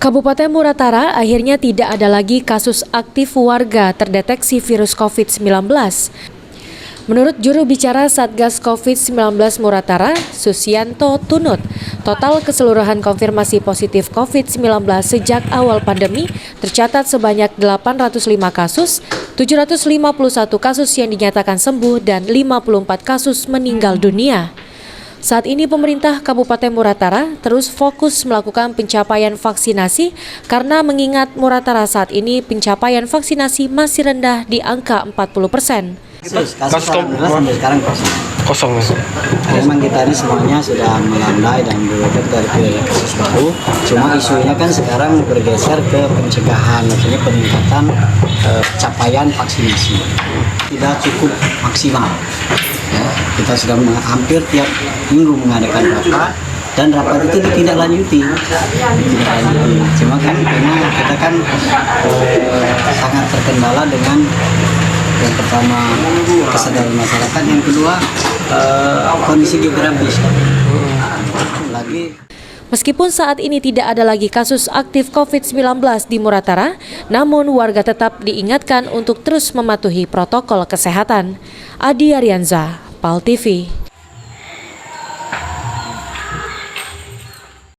Kabupaten Muratara akhirnya tidak ada lagi kasus aktif warga terdeteksi virus COVID-19. Menurut juru bicara Satgas COVID-19 Muratara, Susianto Tunut, total keseluruhan konfirmasi positif COVID-19 sejak awal pandemi tercatat sebanyak 805 kasus, 751 kasus yang dinyatakan sembuh dan 54 kasus meninggal dunia. Saat ini pemerintah Kabupaten Muratara terus fokus melakukan pencapaian vaksinasi karena mengingat Muratara saat ini pencapaian vaksinasi masih rendah di angka 40%. Kasus sampai sekarang kosong. Memang kita ini semuanya sudah melandai dan berobat dari tidak kasus baru. Cuma isunya kan sekarang bergeser ke pencegahan, maksudnya peningkatan capaian vaksinasi. Tidak cukup maksimal. Ya, kita sudah hampir tiap minggu mengadakan rapat dan rapat itu tidak lanjuti. Cuma kan karena kita kan sangat terkendala dengan yang pertama kesadaran masyarakat, yang kedua kondisi geografis. Meskipun saat ini tidak ada lagi kasus aktif COVID-19 di Muratara, namun warga tetap diingatkan untuk terus mematuhi protokol kesehatan. Adi Arianza, PAL TV.